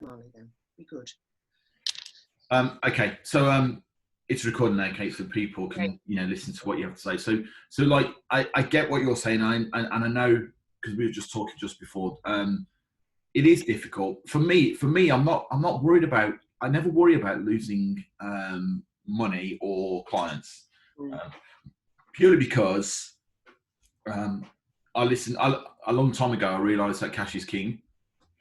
Marley then. Be good. Okay, so it's recording now, Kate, so people can listen to what you have to say. So like I get what you're saying, and I know, because we were just talking just before. It is difficult for me. I'm not worried about. I never worry about losing money or clients, purely because a long time ago I realised that cash is king.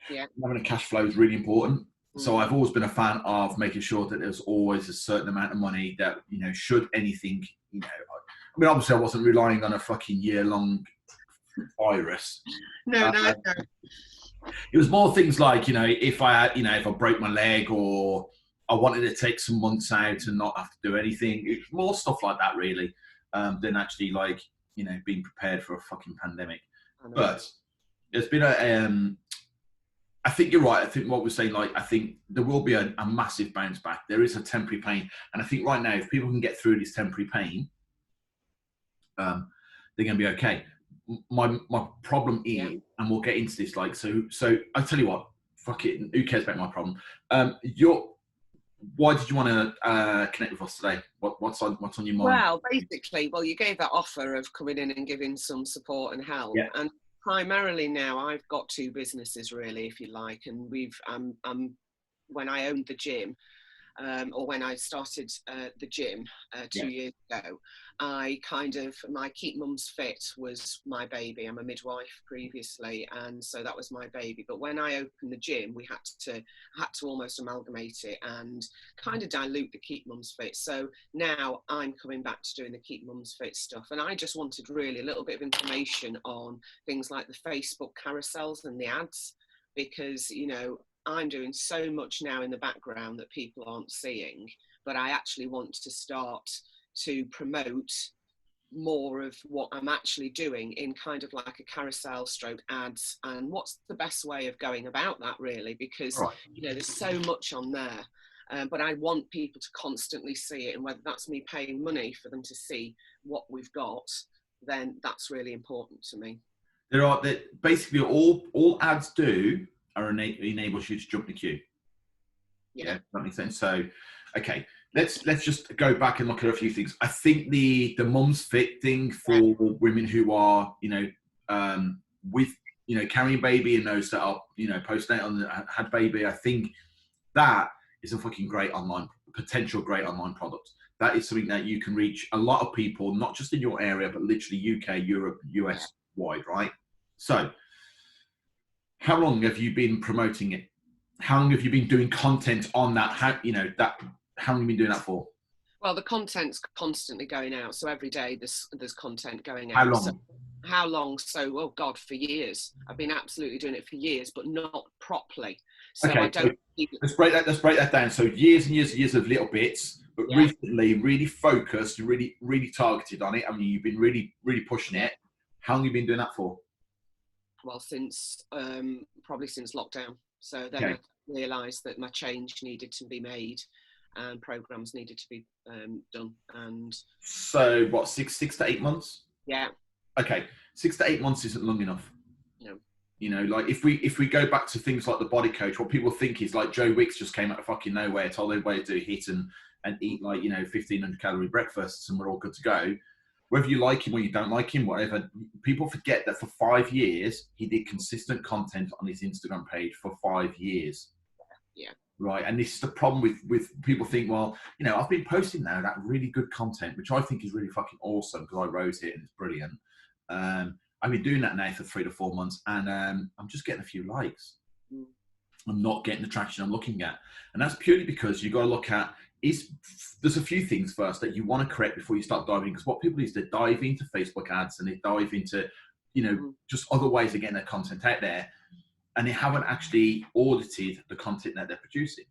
Yeah, having a cash flow is really important. So I've always been a fan of making sure that there's always a certain amount of money that, should anything, I mean, obviously I wasn't relying on a fucking year-long virus. No. It was more things like, if I broke my leg, or I wanted to take some months out and not have to do anything. It's more stuff like that, really, than actually being prepared for a fucking pandemic. But there's been I think you're right. I think what we're saying, I think there will be a massive bounce back. There is a temporary pain. And I think right now, if people can get through this temporary pain, they're going to be okay. My problem is, and we'll get into this, so I tell you what, fuck it, who cares about my problem? Why did you want to connect with us today? What's on your mind? Well, basically, you gave that offer of coming in and giving some support and help. Yeah. And primarily now I've got two businesses, really, if you like, and when I owned the gym, or when I started the gym 2 years ago, my Keep Mums Fit was my baby. I'm a midwife previously, and so that was my baby. But when I opened the gym, we had to almost amalgamate it and kind of dilute the Keep Mums Fit. So now I'm coming back to doing the Keep Mums Fit stuff, and I just wanted really a little bit of information on things like the Facebook carousels and the ads, because I'm doing so much now in the background that people aren't seeing, but I actually want to start to promote more of what I'm actually doing in kind of like a carousel stroke ads, and what's the best way of going about that, really, because there's so much on there, but I want people to constantly see it, and whether that's me paying money for them to see what we've got, then that's really important to me. Basically all ads do are enables you to jump the queue. Yeah, that makes sense. So, okay, let's just go back and look at a few things. I think the Mums Fit thing for women who are with carrying a baby and those that are postnatal and had baby, I think that is a fucking great potential great online product. That is something that you can reach a lot of people, not just in your area, but literally UK, Europe, US wide, right? So, how long have you been promoting it? How long have you been doing content on that? How long have you been doing that for? Well, the content's constantly going out. So every day there's content going out. How long? How long? So, oh God, for years. I've been absolutely doing it for years, but not properly. So okay, I don't. Let's break that down. So years and years and years of little bits, but recently really focused, really, really targeted on it. I mean, you've been really, really pushing it. How long have you been doing that for? Well, probably since lockdown. So then I realised that my change needed to be made, and programs needed to be done. And so, what, six to 8 months? Yeah. Okay, 6 to 8 months isn't long enough. No. If we go back to things like the Body Coach, what people think is like Joe Wicks just came out of fucking nowhere, told everybody to hit and eat 1,500 calorie breakfasts, and we're all good to go. Whether you like him or you don't like him, whatever, people forget that for 5 years, he did consistent content on his Instagram page for 5 years. Yeah. Right. And this is the problem with people think, well, I've been posting now that really good content, which I think is really fucking awesome because I wrote it and it's brilliant. I've been doing that now for 3 to 4 months, and I'm just getting a few likes. I'm not getting the traction I'm looking at. And that's purely because you've got to look at, there's a few things first that you want to correct before you start diving, because what people do is they dive into Facebook ads and they dive into, just other ways of getting their content out there, and they haven't actually audited the content that they're producing.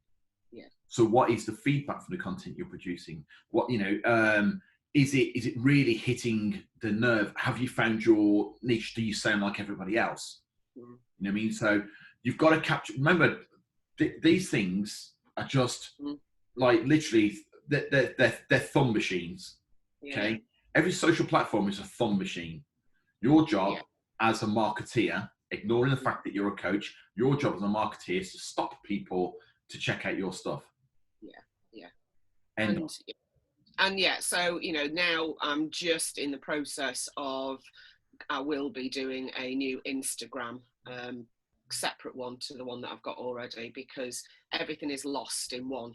Yeah. So what is the feedback from the content you're producing? What, is it really hitting the nerve? Have you found your niche? Do you sound like everybody else? You know what I mean? So you've got to capture, remember, these things are just like literally, they're thumb machines. Okay. Every social platform is a thumb machine. Your job as a marketeer ignoring the fact that you're a coach. Your job as a marketeer is to stop people to check out your stuff. Yeah. And yeah, so, you know, now I'm just in the process of, I will be doing a new Instagram, separate one to the one that I've got already, because everything is lost in one.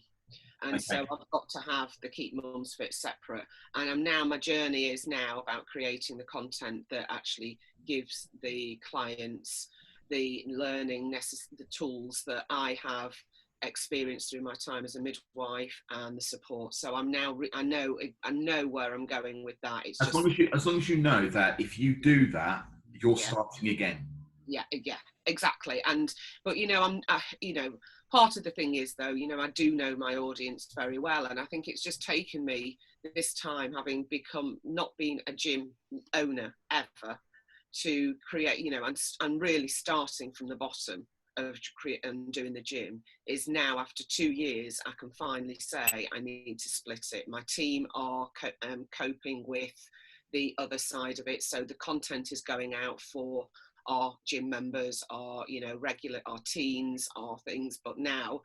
And so I've got to have the Keep Mums Fit separate. And my journey is now about creating the content that actually gives the clients the learning, the tools that I have experienced through my time as a midwife, and the support. So I'm now, I know where I'm going with that. It's as long as you know that if you do that, you're starting again. Yeah, exactly. But you know, part of the thing is, though, you know, I do know my audience very well, and I think it's just taken me this time, having not been a gym owner ever, to create, you know, and really starting from the bottom of and doing the gym, is now, after 2 years, I can finally say I need to split it. My team are coping with the other side of it, so the content is going out for our gym members, our, you know, our teens, our things. But now,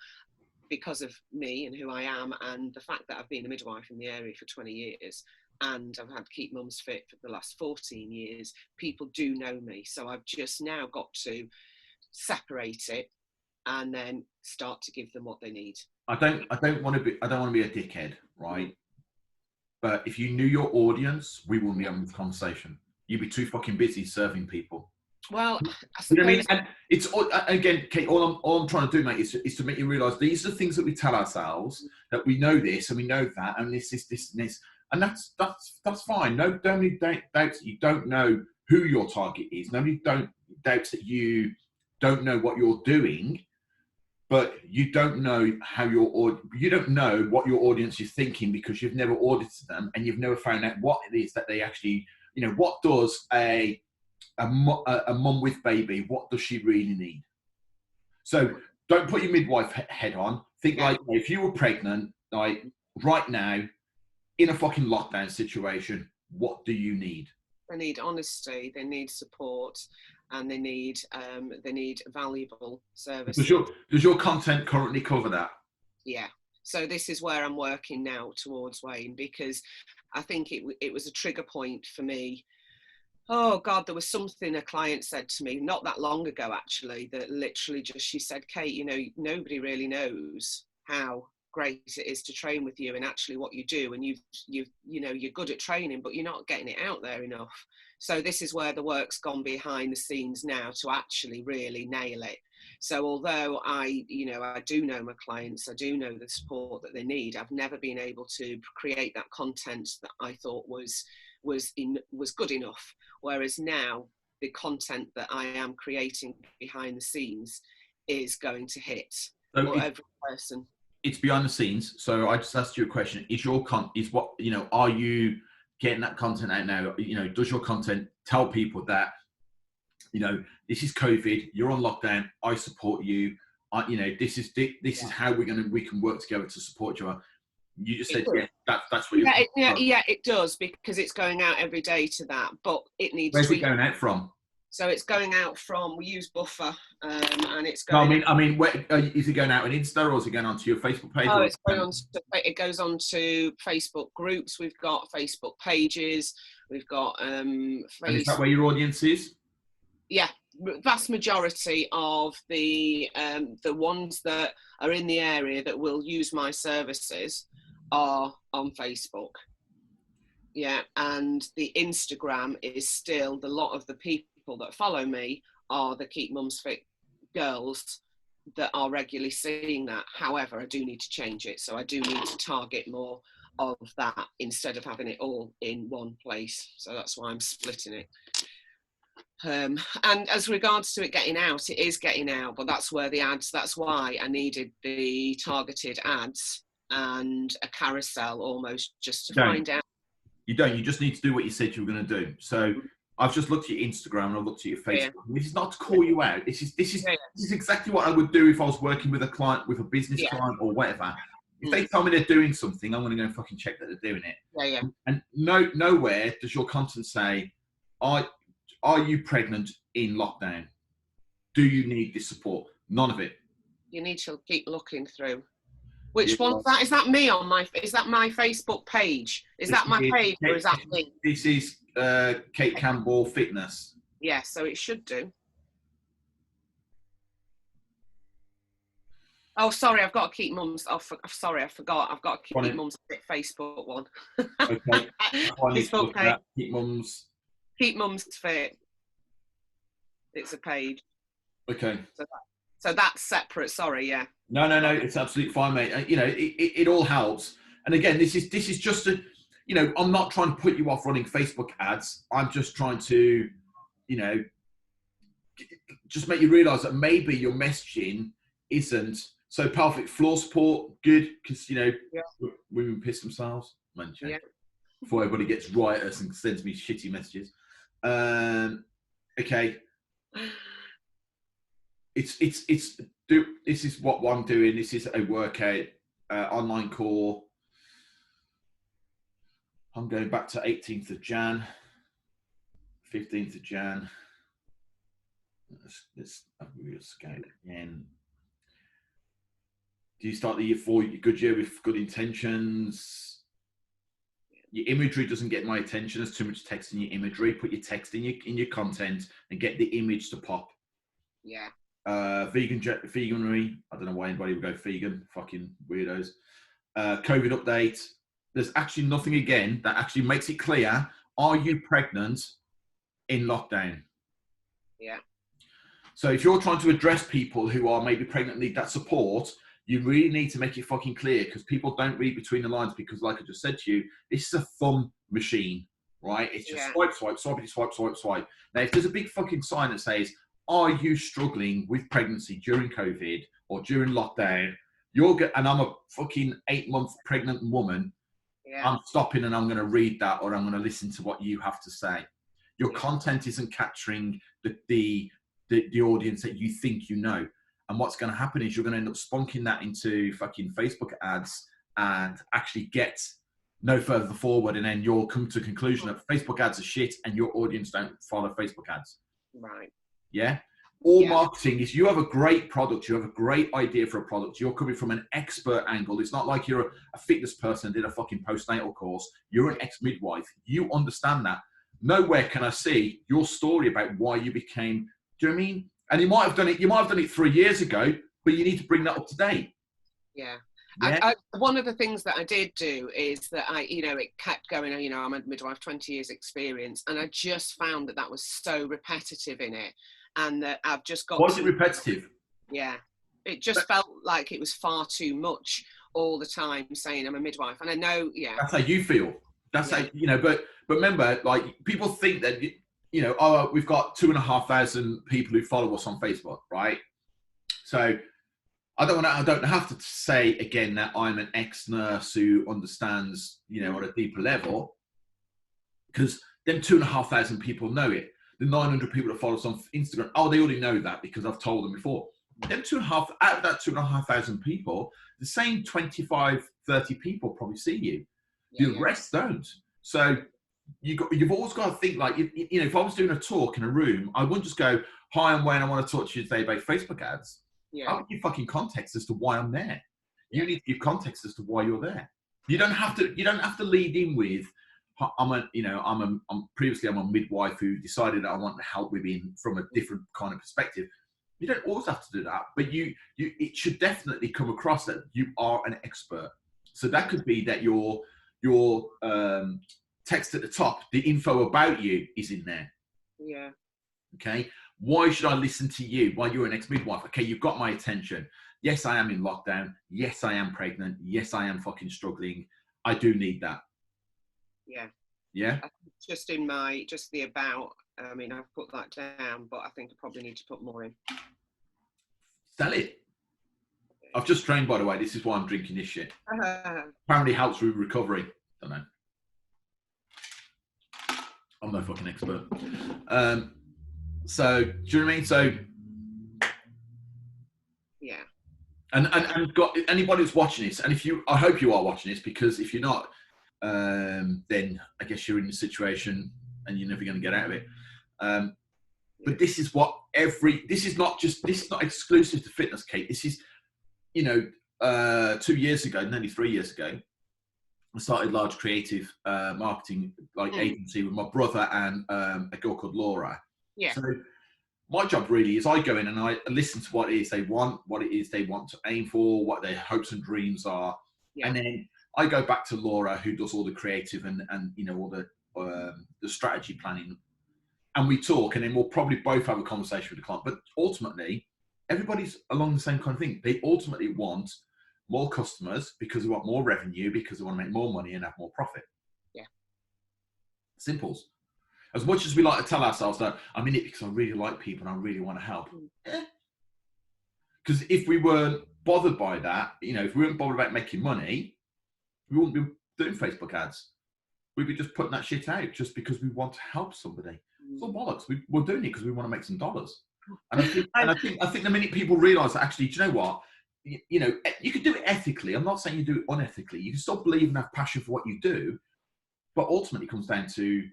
because of me and who I am, and the fact that I've been a midwife in the area for 20 years, and I've had Keep Mums Fit for the last 14 years, people do know me. So I've just now got to separate it and then start to give them what they need. I don't want to be a dickhead, right? But if you knew your audience, we wouldn't be having this conversation. You'd be too fucking busy serving people. Well, I suppose, you know what I mean? And it's, again, Kate, all I'm trying to do, mate, is to make you realise these are the things that we tell ourselves, that we know this and we know that, and this, and that's fine. Nobody doubts that you don't know who your target is. Nobody doubts that you don't know what you're doing, but you don't know you don't know what your audience is thinking, because you've never audited them and you've never found out what it is that they actually, you know, what does a mum with baby, what does she really need? So don't put your midwife head on. Think like, if you were pregnant, like right now, in a fucking lockdown situation, what do you need? They need honesty, they need support, and they need valuable services. Does your content currently cover that? Yeah. So this is where I'm working now towards, Wayne, because I think it was a trigger point for me. Oh God, there was something a client said to me not that long ago, actually, that literally she said, Kate, you know, nobody really knows how great it is to train with you and actually what you do, and you know, you're good at training, but you're not getting it out there enough. So this is where the work's gone behind the scenes now to actually really nail it. So although I do know my clients, I do know the support that they need, I've never been able to create that content that I thought was good enough. Whereas now, the content that I am creating behind the scenes is going to hit for every person. It's behind the scenes. So I just asked you a question: are you getting that content out now? You know, does your content tell people that, you know, this is COVID, you're on lockdown, I support you, you know, this is how we can work together to support you? You just said, that's what you're... Yeah, it does, because it's going out every day to that, but it needs... Where's it going out from? So it's going out from, we use Buffer, and it's going... No, I mean, where, is it going out on Insta, or is it going onto your Facebook page? Oh, it goes on to Facebook groups, we've got Facebook pages, we've got... And is that where your audience is? Yeah, vast majority of the ones that are in the area that will use my services are on Facebook. Yeah, and the Instagram is still, the lot of the people that follow me are the Keep Mums Fit girls that are regularly seeing that. However, I do need to change it, so I do need to target more of that instead of having it all in one place. So that's why I'm splitting it. And as regards to it getting out, it is getting out, but that's where the ads, that's why I needed the targeted ads and a carousel almost, just to find out. You just need to do what you said you were going to do. So I've just looked at your Instagram and I've looked at your Facebook. Yeah. This is not to call you out. This is exactly what I would do if I was working with a client, with a business client or whatever. If they tell me they're doing something, I'm going to go and fucking check that they're doing it. Yeah. And nowhere does your content say, are you pregnant in lockdown? do you need this support? None of it. You need to keep looking through. Which one's that? Is that me on my? Is that my Facebook page? Is that my page, or is that me? This is Kate Campbell Fitness. Yeah, so it should do. Oh, sorry, I've got to keep Mum's. Oh, sorry, I forgot. I've got to keep Mum's Facebook one. Okay. Facebook page. Keep Mum's. Keep Mum's Fit. It's a page. Okay. So that's separate. Sorry, yeah. No, it's absolutely fine, mate. You know, it all helps. And again, this is just a, you know, I'm not trying to put you off running Facebook ads. I'm just trying to, you know, just make you realise that maybe your messaging isn't so perfect. Floor support, good, because, you know, women piss themselves. Yeah. Before everybody gets riotous and sends me shitty messages. Okay. This is what I'm doing. This is a workout, online core. I'm going back to 18th of Jan, 15th of Jan. Let's have a real scale again. Do you start the year good year with good intentions? Your imagery doesn't get my attention. There's too much text in your imagery. Put your text in your content and get the image to pop. Yeah. Veganery. I don't know why anybody would go vegan. Fucking weirdos. COVID update. There's actually nothing again that actually makes it clear. Are you pregnant in lockdown? Yeah. So if you're trying to address people who are maybe pregnant and need that support, you really need to make it fucking clear, because people don't read between the lines, because like I just said to you, this is a thumb machine, right? It's just swipe. Now, if there's a big fucking sign that says, are you struggling with pregnancy during COVID or during lockdown? And I'm a fucking 8-month pregnant woman. Yeah. I'm stopping and I'm going to read that, or I'm going to listen to what you have to say. Your content isn't capturing the audience that you think you know. And what's going to happen is you're going to end up spunking that into fucking Facebook ads and actually get no further forward. And then you'll come to a conclusion that Facebook ads are shit and your audience don't follow Facebook ads. Right. Yeah. Marketing is, you have a great product. You have a great idea for a product. You're coming from an expert angle. It's not like you're a fitness person and did a fucking postnatal course. You're an ex-midwife. You understand that. Nowhere can I see your story about why you became, do you know what I mean? And you might have done it 3 years ago, but you need to bring that up to date. Yeah. One of the things that I did do is that it kept going, I'm a midwife, 20 years experience. And I just found that was so repetitive in it. And that I've just got... Was it repetitive? Yeah. It just felt like it was far too much all the time saying I'm a midwife. And I know, That's how you feel. That's how, but remember, like, people think that, we've got 2,500 people who follow us on Facebook, right? So I don't have to say again that I'm an ex-nurse who understands, on a deeper level, because them 2,500 people know it. The 900 people that follow us on Instagram, they already know that because I've told them before. Them out of that 2,500 people, the same 25, 30 people probably see you. The rest don't. So you've always got to think, like, if I was doing a talk in a room, I wouldn't just go, hi, I'm Wayne, I want to talk to you today about Facebook ads. I would give fucking context as to why I'm there. You need to give context as to why you're there. You don't have to lead in with, previously I'm a midwife who decided that I want to help women from a different kind of perspective. You don't always have to do that, but it should definitely come across that you are an expert. So that could be that your text at the top, the info about you is in there. Yeah. Okay. Why should I listen to you? Why you're an ex-midwife? Okay, you've got my attention. Yes, I am in lockdown. Yes, I am pregnant. Yes, I am fucking struggling. I do need that. Yeah. Yeah. Just the about. I mean, I've put that down, but I think I probably need to put more in. Sell it. I've just trained, by the way. This is why I'm drinking this shit. Apparently helps with recovery. Don't know. I'm no fucking expert. So, do you know what I mean? So, yeah. And got anybody who's watching this, and I hope you are watching this, because if you're not, then I guess you're in a situation and you're never going to get out of it. But this is what this is not exclusive to fitness, Kate. This is, 2 years ago, nearly 3 years ago, I started large creative marketing agency with my brother and a girl called Laura. Yeah. So my job really is I go in and I listen to what it is they want, what it is they want to aim for, what their hopes and dreams are. Yeah. And then I go back to Laura, who does all the creative and all the strategy planning. And we talk, and then we'll probably both have a conversation with the client. But ultimately, everybody's along the same kind of thing. They ultimately want more customers because they want more revenue, because they want to make more money and have more profit. Yeah. Simples. As much as we like to tell ourselves that I'm in it because I really like people and I really want to help. Because if we weren't bothered by that, if we weren't bothered about making money, we wouldn't be doing Facebook ads. We'd be just putting that shit out just because we want to help somebody. It's all bollocks. We're doing it because we want to make some dollars. And I think the minute people realise that actually, do you know what? You can do it ethically. I'm not saying you do it unethically. You can still believe and have passion for what you do, but ultimately it comes down to,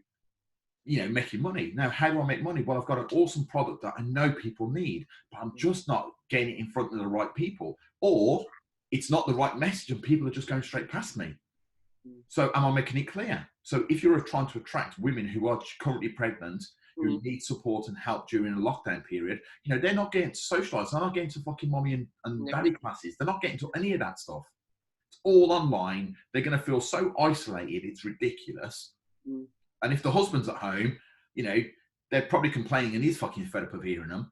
making money. Now, how do I make money? Well, I've got an awesome product that I know people need, but I'm just not getting it in front of the right people, or it's not the right message and people are just going straight past me. So am I making it clear? So if you're trying to attract women who are currently pregnant, who need support and help during a lockdown period, they're not getting to socialise. They're not getting to fucking mommy and daddy classes. They're not getting to any of that stuff. It's all online. They're going to feel so isolated. It's ridiculous. And if the husband's at home, they're probably complaining and he's fucking fed up of hearing them.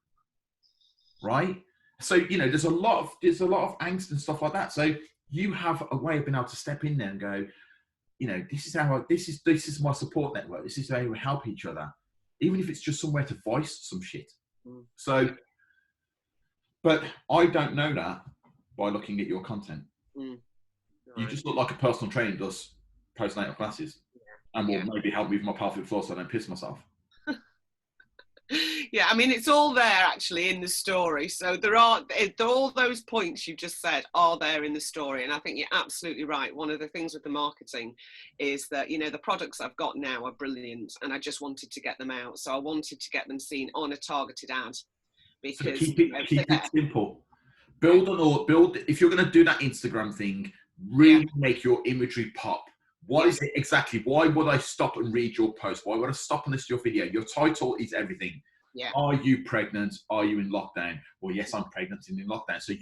Right? So, there's a lot of angst and stuff like that. So you have a way of being able to step in there and go, this is my support network. This is how we help each other. Even if it's just somewhere to voice some shit. So, but I don't know that by looking at your content. Right. You just look like a personal trainer does postnatal classes and will maybe help me with my pelvic floor so I don't piss myself. Yeah, I mean, it's all there actually in the story. So there are all those points you just said are there in the story. And I think you're absolutely right. One of the things with the marketing is that, the products I've got now are brilliant and I just wanted to get them out. So I wanted to get them seen on a targeted ad. Because so keep it simple. Build, if you're going to do that Instagram thing, really make your imagery pop. What is it exactly? Why would I stop and read your post? Why would I stop and listen to your video? Your title is everything. Yeah. Are you pregnant? Are you in lockdown? Well, yes, I'm pregnant and in lockdown. So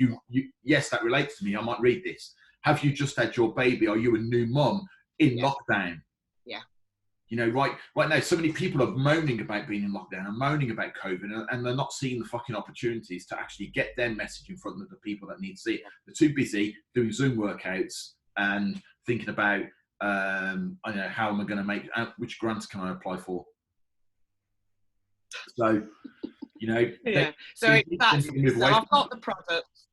yes, that relates to me. I might read this. Have you just had your baby? Are you a new mum in lockdown? Yeah. Right now, so many people are moaning about being in lockdown and moaning about COVID, and they're not seeing the fucking opportunities to actually get their message in front of the people that need to see it. They're too busy doing Zoom workouts and thinking about, how am I going to make, which grants can I apply for? So, So I've got the products.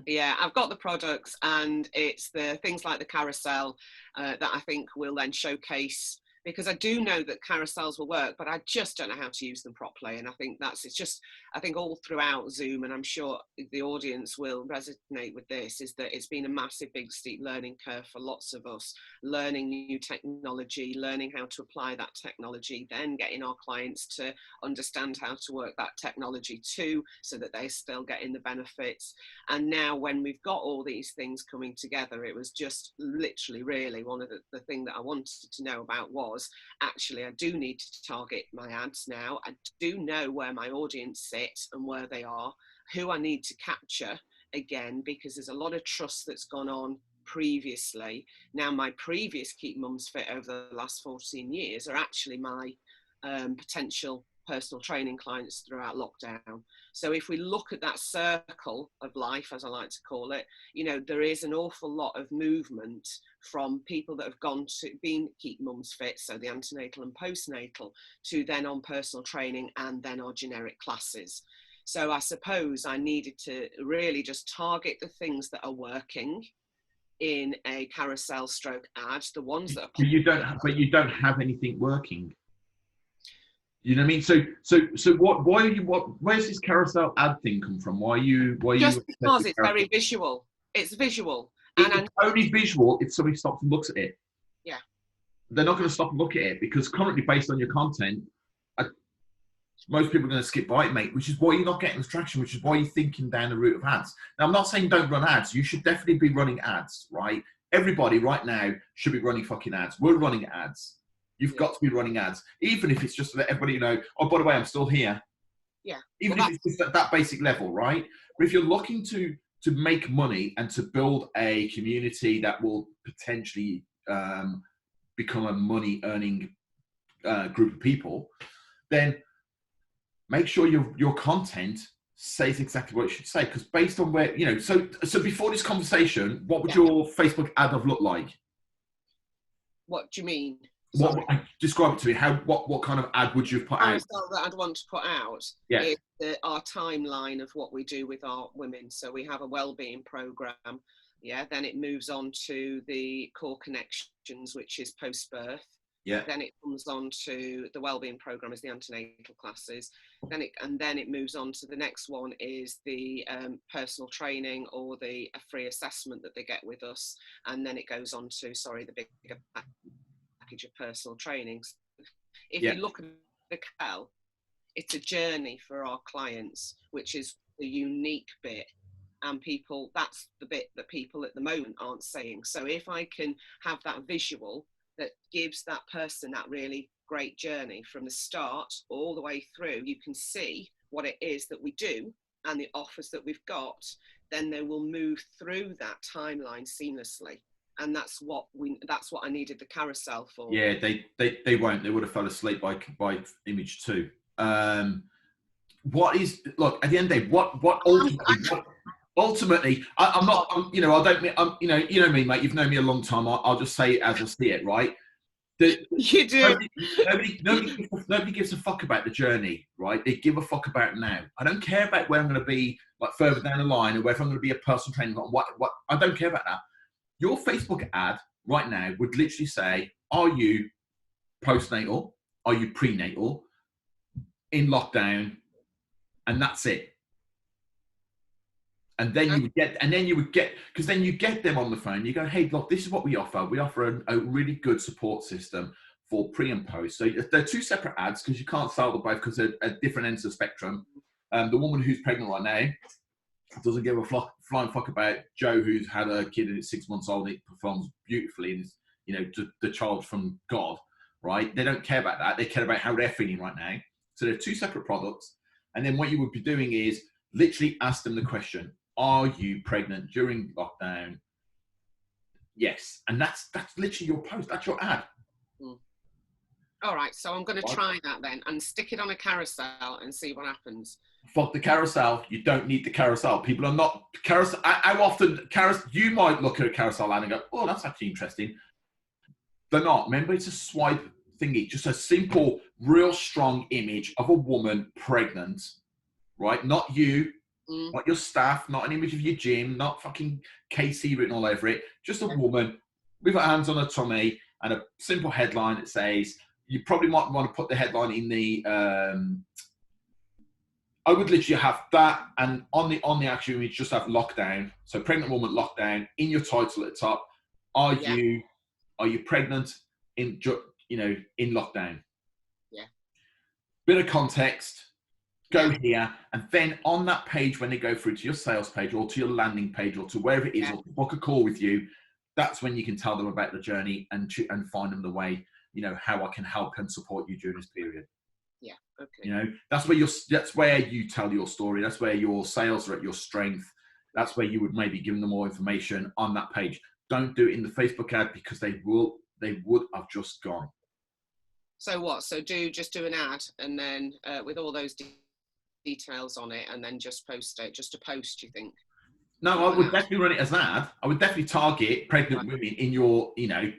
Yeah, I've got the products, and it's the things like the carousel that I think will then showcase, because I do know that carousels will work, but I just don't know how to use them properly. And I think I think all throughout Zoom, and I'm sure the audience will resonate with this, is that it's been a massive, big, steep learning curve for lots of us, learning new technology, learning how to apply that technology, then getting our clients to understand how to work that technology too, so that they're still getting the benefits. And now when we've got all these things coming together, it was just literally really one of the thing that I wanted to know about was, actually, I do need to target my ads now. I do know where my audience sits and where they are, who I need to capture again, because there's a lot of trust that's gone on previously. Now, my previous Keep Mums Fit over the last 14 years are actually my potential personal training clients throughout lockdown. So if we look at that circle of life, as I like to call it, there is an awful lot of movement from people that have been Keep Mums Fit, so the antenatal and postnatal, to then on personal training and then our generic classes. So I suppose I needed to really just target the things that are working in a carousel stroke ad, the ones that are popular. But you don't have anything working. You know what I mean? So where's this carousel ad thing come from? Why you just because it's very visual. It's visual. It's only visual if somebody stops and looks at it. Yeah. They're not going to stop and look at it because currently, based on your content, Most people are going to skip by it, mate, which is why you're not getting the traction, which is why you're thinking down the route of ads. Now, I'm not saying don't run ads. You should definitely be running ads, right? Everybody right now should be running fucking ads. We're running ads. You've got to be running ads, even if it's just to let everybody know, oh, by the way, I'm still here. Yeah. Even if it's just at that basic level, right? But if you're looking to make money and to build a community that will potentially become a money-earning group of people, then make sure your content says exactly what it should say. Because based on where, you know, so before this conversation, what would your Facebook ad have looked like? What do you mean? What describe it to me? What kind of ad would you have put out? That I'd want to put out is our timeline of what we do with our women. So we have a wellbeing program. Yeah, then it moves on to the core connections, which is post-birth. Yeah. Then it comes on to the wellbeing program as the antenatal classes. Then it moves on to the next one is the personal training or a free assessment that they get with us. And then it goes on to, the bigger package of personal trainings. If you look at the CAL, it's a journey for our clients, which is the unique bit. And that's the bit that people at the moment aren't saying. So if I can have that visual that gives that person that really great journey from the start all the way through, you can see what it is that we do and the offers that we've got, then they will move through that timeline seamlessly. And that's what I needed the carousel for. Yeah, they won't. They would have fell asleep by image 2. What is, look, at the end of the day, what ultimately, I'm not, you know, I don't, you know me, mate, you've known me a long time. I'll just say it as I see it, right? You do. Nobody gives a fuck about the journey, right? They give a fuck about now. I don't care about where I'm going to be, like further down the line, or whether I'm going to be a personal trainer. What I don't care about that. Your Facebook ad right now would literally say, are you postnatal? Are you prenatal? In lockdown? And that's it. And then you would get, because then you get them on the phone. You go, hey, look, this is what we offer. We offer a really good support system for pre and post. So they're 2 separate ads because you can't sell them both because they're at different ends of the spectrum. The woman who's pregnant right now doesn't give a flying fuck about Joe, who's had a kid and it's 6 months old. And it performs beautifully and is, you know, the child from God, right? They don't care about that. They care about how they're feeling right now. So they're 2 separate products. And then what you would be doing is literally ask them the question, are you pregnant during lockdown? Yes. And that's literally your post. That's your ad. All right. So I'm going to try that then and stick it on a carousel and see what happens. Fuck the carousel. You don't need the carousel. People are not carousel. How often you might look at a carousel ad and go, oh, that's actually interesting. They're not. Remember, it's a swipe thingy. Just a simple, real strong image of a woman pregnant, right? Not you. Not your staff, not an image of your gym, not fucking KC written all over it. Just a woman with her hands on her tummy and a simple headline that says, you probably might want to put the headline in the, I would literally have that, and on the actual image, just have lockdown. So pregnant woman lockdown in your title at the top. Are you pregnant in lockdown? Yeah. Bit of context. Go here, and then on that page, when they go through to your sales page or to your landing page or to wherever it is, or to book a call with you, that's when you can tell them about the journey and find them the way, you know, how I can help and support you during this period. Yeah. Okay. You know, that's where you tell your story. That's where your sales are at your strength. That's where you would maybe give them more information on that page. Don't do it in the Facebook ad because they would have just gone. So what? So just do an ad and then with all those details on it and then just post it, just a post, you think? No, I would definitely run it as an ad. I would definitely target pregnant women in your, you know,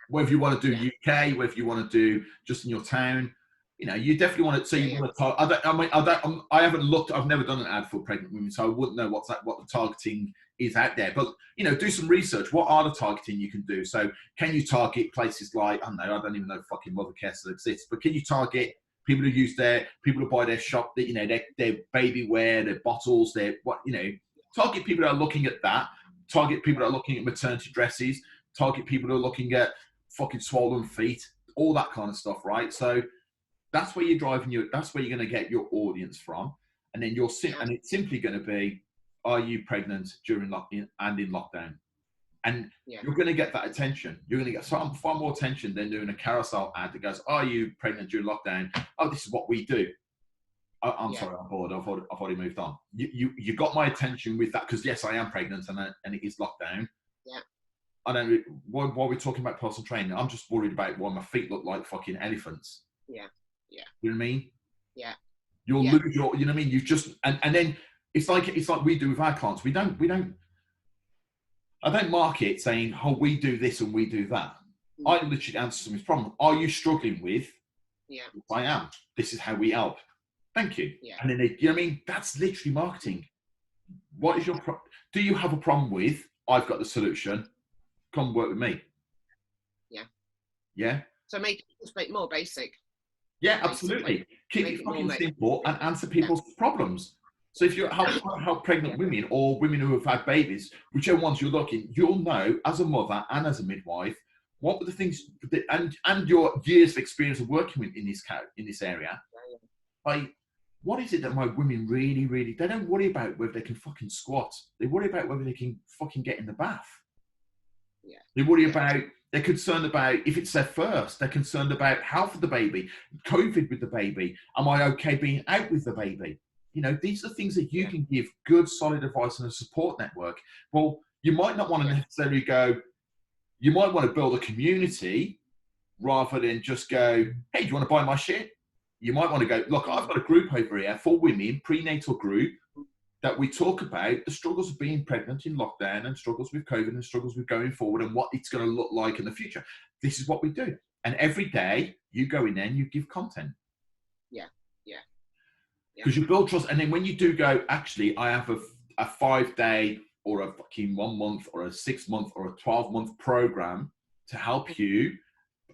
whether you want to do UK, whether you want to do just in your town, you know, you definitely want to. So you want to. I haven't looked. I've never done an ad for pregnant women, so I wouldn't know what the targeting is out there. But you know, do some research. What are the targeting you can do? So can you target places like I don't even know fucking Mothercare still exists, but can you target people who buy their shop, that, you know, their baby wear, their bottles, target people that are looking at that, target people that are looking at maternity dresses, target people who are looking at fucking swollen feet, all that kind of stuff, right? So That's where you're driving that's where you're going to get your audience from. And then and it's simply going to be, are you pregnant during lockdown and in lockdown? And you're going to get that attention. You're going to get far more attention than doing a carousel ad that goes, are you pregnant during lockdown? Oh, this is what we do. I'm sorry, I'm bored. I've already moved on. You got my attention with that because yes, I am pregnant and it is lockdown. Yeah. I don't. Why are we talking about personal training? I'm just worried about why my feet look like fucking elephants. Yeah. Yeah. You know what I mean? Yeah. You'll lose your. You know what I mean? You just and then it's like we do with our clients. We don't. I don't market saying, oh, we do this and we do that. I literally answer somebody's problem. Are you struggling with? Yeah. I am. This is how we help. Thank you. Yeah. And then you know what I mean? That's literally marketing. What is your do you have a problem with? I've got the solution. Come work with me. Yeah. Yeah. So make it more basic. Yeah, absolutely. Keep it fucking simple and answer people's problems. So if you help pregnant women or women who have had babies, whichever ones you're looking, you'll know as a mother and as a midwife what were the things and your years of experience of working in this area. Like, what is it that my women really, really, they don't worry about whether they can fucking squat. They worry about whether they can fucking get in the bath. Yeah. They worry about, they're concerned about if it's their first, they're concerned about health of the baby, COVID with the baby. Am I okay being out with the baby? You know, these are things that you can give good, solid advice and a support network. Well, you might not want to necessarily go, you might want to build a community rather than just go, hey, do you want to buy my shit? You might want to go, look, I've got a group over here for women, prenatal group, that we talk about the struggles of being pregnant in lockdown and struggles with COVID and struggles with going forward and what it's going to look like in the future. This is what we do. And every day you go in there and you give content. Yeah. Because you build trust. And then when you do go, actually, I have a 5-day or a fucking 1 month or a 6 month or a 12-month program to help you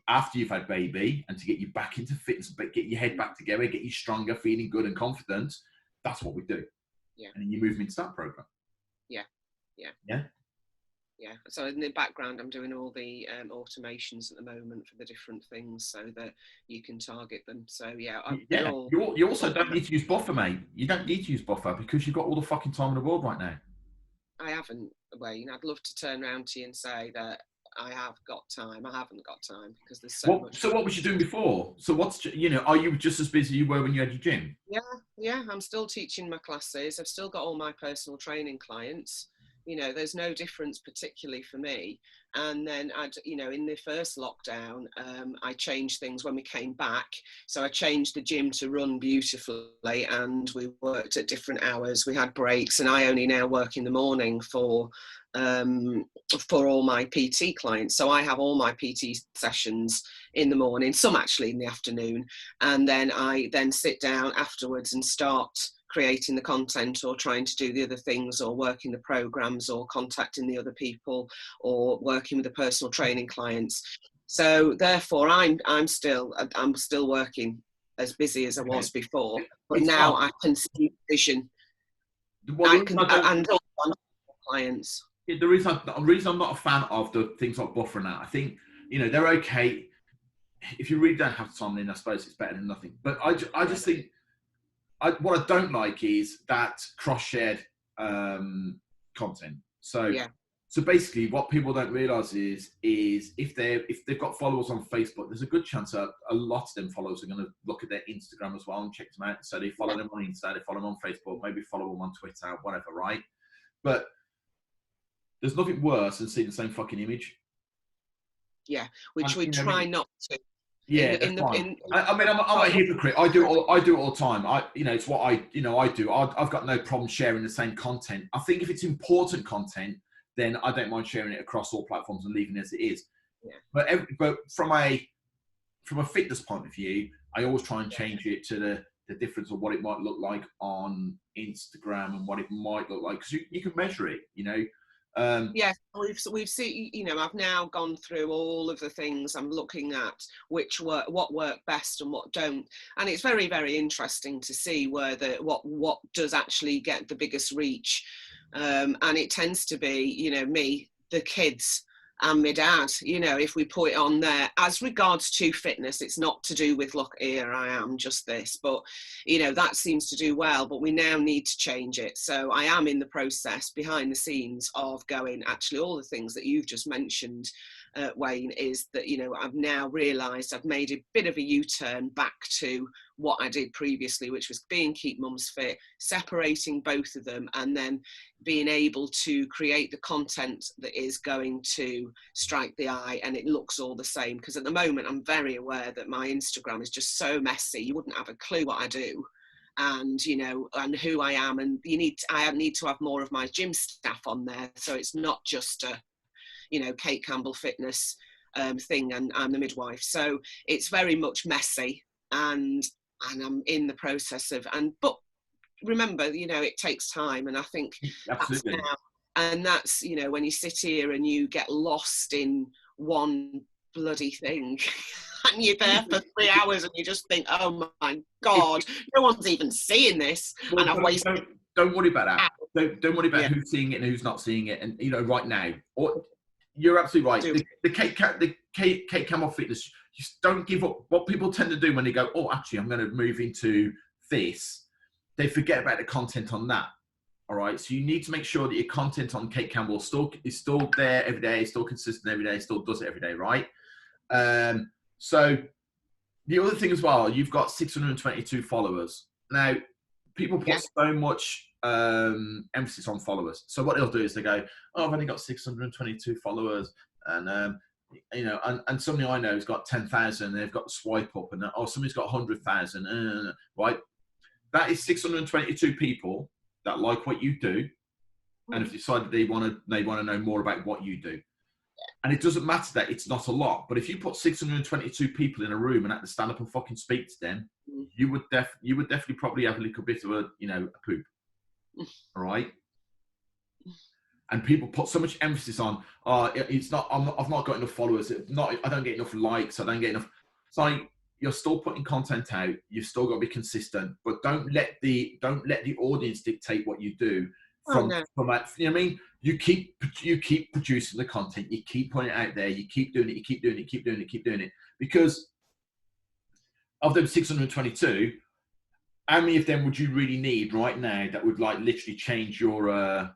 after you've had baby and to get you back into fitness, but get your head back together, get you stronger, feeling good and confident. That's what we do. Yeah. And then you move them into that program. Yeah. So in the background, I'm doing all the automations at the moment for the different things so that you can target them. So you also don't need to use Buffer, mate. You don't need to use Buffer because you've got all the fucking time in the world right now. I haven't, Wayne. I'd love to turn around to you and say that I have got time. I haven't got time because there's so much. So what was you doing before? So are you just as busy you were when you had your gym? Yeah. I'm still teaching my classes. I've still got all my personal training clients. You know, there's no difference particularly for me. And then in the first lockdown, I changed things when we came back. So I changed the gym to run beautifully and we worked at different hours. We had breaks and I only now work in the morning for all my PT clients. So I have all my PT sessions in the morning, some actually in the afternoon. And then I sit down afterwards and start creating the content or trying to do the other things or working the programs or contacting the other people or working with the personal training clients. So therefore I'm still working as busy as I was before, but now I can see vision. And clients. The reason I'm not a fan of the things like Buffer and that, I think, they're okay. If you really don't have time, then I suppose it's better than nothing. But I just think, what I don't like is that cross-shared content. So basically, what people don't realise is if they've got followers on Facebook, there's a good chance that a lot of them followers are going to look at their Instagram as well and check them out. So they follow them on Insta, they follow them on Facebook, maybe follow them on Twitter, whatever, right? But there's nothing worse than seeing the same fucking image. Yeah, which we try not to. Yeah, I'm a hypocrite. I do it all the time. It's what I do. I've got no problem sharing the same content. I think if it's important content, then I don't mind sharing it across all platforms and leaving it as it is. Yeah. But from a fitness point of view, I always try and change it to the difference of what it might look like on Instagram and what it might look like, because you can measure it. Yes, we've seen. I've now gone through all of the things. I'm looking at what work best and what don't, and it's very, very interesting to see where what does actually get the biggest reach, and it tends to be me, the kids, and my dad, you know, if we put it on there. As regards to fitness, it's not to do with, look, here I am, just this, but, you know, that seems to do well, but we now need to change it. So I am in the process behind the scenes of going, actually, all the things that you've just mentioned, Wayne, is that, you know, I've now realised I've made a bit of a U-turn back to what I did previously, which was being Keep Mums Fit, separating both of them, and then being able to create the content that is going to strike the eye and it looks all the same. Because at the moment, I'm very aware that my Instagram is just so messy. You wouldn't have a clue what I do, and, you know, and who I am. And I need to have more of my gym staff on there, so it's not just a, you know, Kate Campbell Fitness thing, and I'm the midwife. So it's very much messy, and I'm in the process of, but remember, you know, it takes time, and I think absolutely. That's now, and that's, you know, when you sit here and you get lost in one bloody thing and you're there for 3 hours and you just think, oh my God, no one's even seeing this. Well, and I've wasted. Don't worry about that. Don't worry about who's seeing it and who's not seeing it. And, you know, right now, you're absolutely right. The Kate Campbell Fitness, just don't give up. What people tend to do when they go, oh, actually, I'm going to move into this, they forget about the content on that. All right. So you need to make sure that your content on Kate Campbell is still there every day, still consistent every day, still does it every day, right? So the other thing as well, you've got 622 followers. Now, people put so much emphasis on followers. So what they'll do is they go, oh, I've only got 622 followers. And, you know, and somebody I know has got 10,000, they've got the swipe up, and somebody's got 100,000, right? That is 622 people that like what you do and have decided they want to know more about what you do. And it doesn't matter that it's not a lot, but if you put 622 people in a room and had to stand up and fucking speak to them, you would definitely probably have a little bit of a poop. All right. And people put so much emphasis on, it's not, I've not got enough followers. I don't get enough likes. I don't get enough. It's like, you're still putting content out. You've still got to be consistent, but don't let the audience dictate what you do. From that, you know what I mean? You keep producing the content. You keep putting it out there. You keep doing it. You keep doing it. Keep doing it. Keep doing it. Because of them 622, how many of them would you really need right now that would like literally change your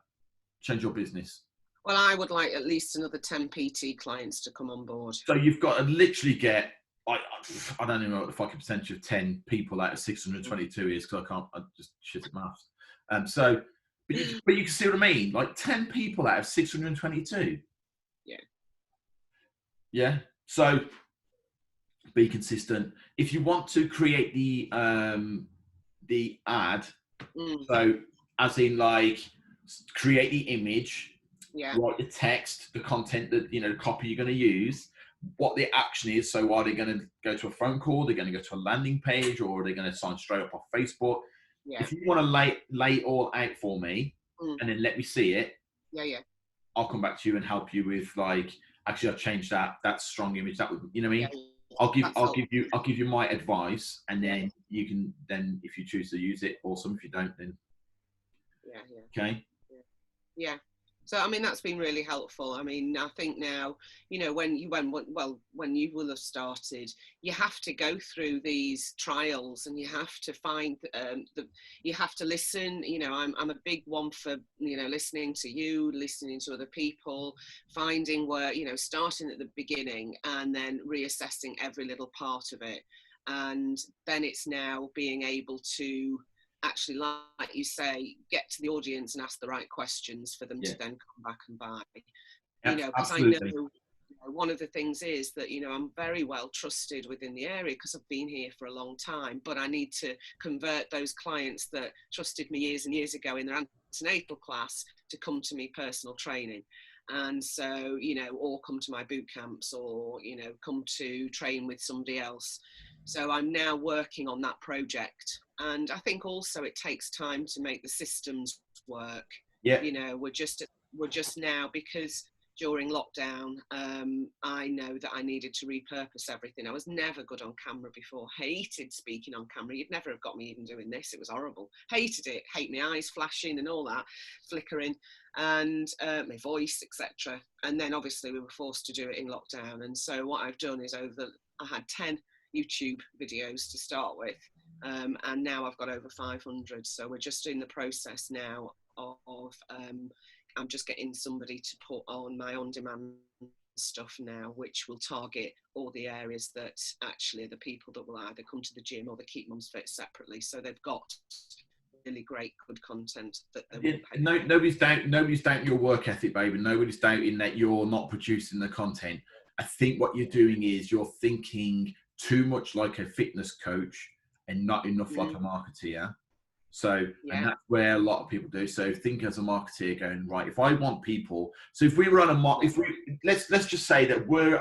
business? Well, I would like at least another 10 PT clients to come on board. So you've got to literally get, I don't even know what the fucking percentage of 10 people out of 622 is, because I just shit at maths. But you can see what I mean? Like 10 people out of 622. Yeah. Yeah. So be consistent. If you want to create the ad, so as in like create the image, write the text, the content, that, you know, the copy you're going to use, what the action is. So are they going to go to a phone call? They're going to go to a landing page, or are they going to sign straight up off Facebook? Yeah. If you want to lay it all out for me and then let me see it, I'll come back to you and help you with like, actually, I've changed that strong image. That would, you know what I mean? Yeah. I'll give you my advice, and then you can if you choose to use it, awesome. If you don't, then okay. Yeah. So, I mean, that's been really helpful. I mean, I think now, you know, when you will have started, you have to go through these trials, and you have to find, you have to listen. You know, I'm a big one for, you know, listening to you, listening to other people, finding where, you know, starting at the beginning and then reassessing every little part of it. And then it's now being able to actually, like you say, get to the audience and ask the right questions for them to then come back and buy. You know, because I know, you know, one of the things is that, you know, I'm very well trusted within the area because I've been here for a long time, but I need to convert those clients that trusted me years and years ago in their antenatal class to come to me personal training. And so, you know, or come to my boot camps, or, you know, come to train with somebody else. So I'm now working on that project. And I think also it takes time to make the systems work. Yeah. You know, we're just now, because during lockdown, I know that I needed to repurpose everything. I was never good on camera before, hated speaking on camera. You'd never have got me even doing this. It was horrible. Hated it, hate my eyes flashing and all that, flickering, and my voice, etc. And then obviously we were forced to do it in lockdown. And so what I've done is I had 10 YouTube videos to start with, and now I've got over 500. So we're just in the process now of I'm just getting somebody to put on my on-demand stuff now, which will target all the areas that actually the people that will either come to the gym or the Keep Mums Fit separately. So they've got really great, good content that they will pay. Nobody's doubting your work ethic, babe, and nobody's doubting that you're not producing the content. I think what you're doing is you're thinking too much like a fitness coach and not enough like a marketeer. So, and that's where a lot of people do. So think as a marketeer going, right, if I want people, so if we run let's just say that we're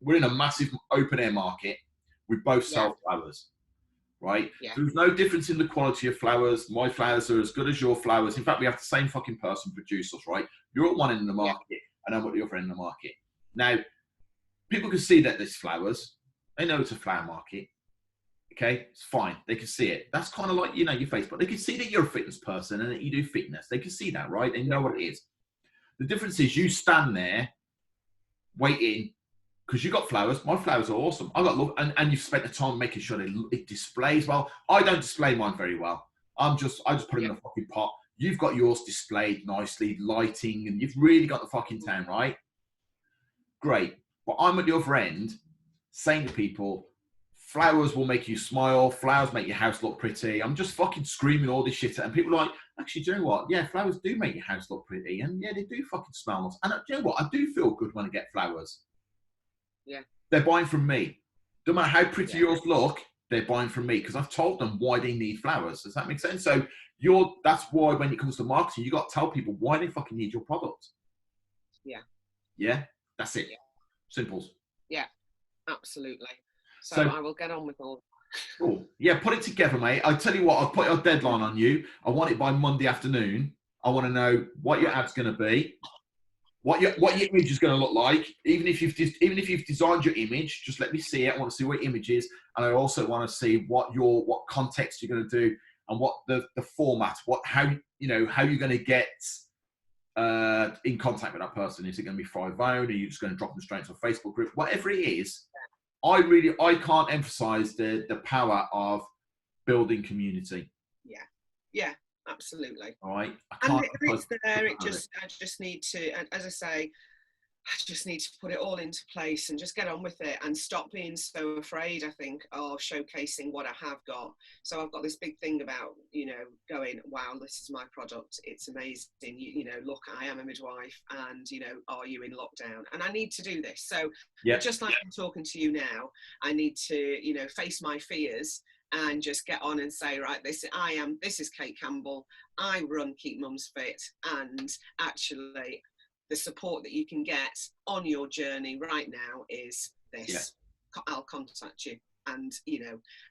in a massive open air market, we both sell flowers, right? So there's no difference in the quality of flowers. My flowers are as good as your flowers. In fact, we have the same fucking person produce us, right? You're at one end of the market and I'm at the other end of the market. Now, people can see that there's flowers. They know it's a flower market. Okay, it's fine. They can see it. That's kind of like, your Facebook. They can see that you're a fitness person and that you do fitness. They can see that, right? They know what it is. The difference is you stand there waiting because you got flowers. My flowers are awesome. I got love, and you've spent the time making sure it displays well. I don't display mine very well. I just put it in a fucking pot. You've got yours displayed nicely, lighting, and you've really got the fucking town, right? Great. But I'm at the other end saying to people, flowers will make you smile. Flowers make your house look pretty. I'm just fucking screaming all this shit. And people are like, actually, do you know what? Yeah, flowers do make your house look pretty. And yeah, they do fucking smell nice. And do you know what? I do feel good when I get flowers. Yeah. They're buying from me. No matter how pretty yours look, they're buying from me because I've told them why they need flowers. Does that make sense? So that's why when it comes to marketing, you got to tell people why they fucking need your product. Yeah. Yeah? That's it. Yeah. Simples. Yeah, absolutely. So I will get on with all. Cool. Yeah, put it together, mate. I tell you what, I'll put a deadline on you. I want it by Monday afternoon. I want to know what your ad's going to be, what your image is going to look like. Even if you've designed your image, just let me see it. I want to see what your image is, and I also want to see what context you're going to do and what the format, how you're going to get in contact with that person. Is it going to be private? Are you just going to drop them straight into a Facebook group? Whatever it is. I can't emphasize the power of building community. Yeah, absolutely. All right. And it's there. I just need to, as I say, I just need to put it all into place and just get on with it and stop being so afraid, I think, of showcasing what I have got. So I've got this big thing about, going, wow, this is my product. It's amazing. Look, I am a midwife and, are you in lockdown? And I need to do this. So just like I'm talking to you now, I need to, face my fears and just get on and say, right, this is Kate Campbell. I run Keep Mums Fit, and actually the support that you can get on your journey right now is this. I'll contact you. And,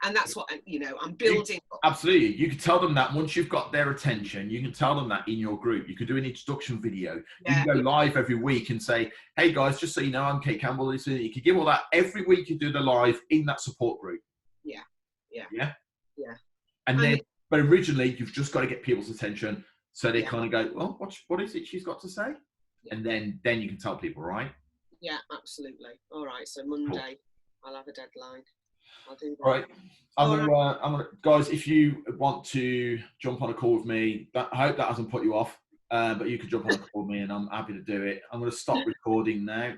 and that's what, I'm building. Absolutely. You can tell them that once you've got their attention, you can tell them that in your group. You could do an introduction video. You can go live every week and say, hey guys, just so you know, I'm Kate Campbell. You could give all that every week. You do the live in that support group. Yeah. And then, but originally you've just got to get people's attention. So they kind of go, well, what is it she's got to say? And then you can tell people, right? Yeah, absolutely. All right. So Monday, I'll have a deadline. I'll do that. Right. I'm gonna, guys, if you want to jump on a call with me, I hope that hasn't put you off, but you could jump on a call with me and I'm happy to do it. I'm going to stop recording now.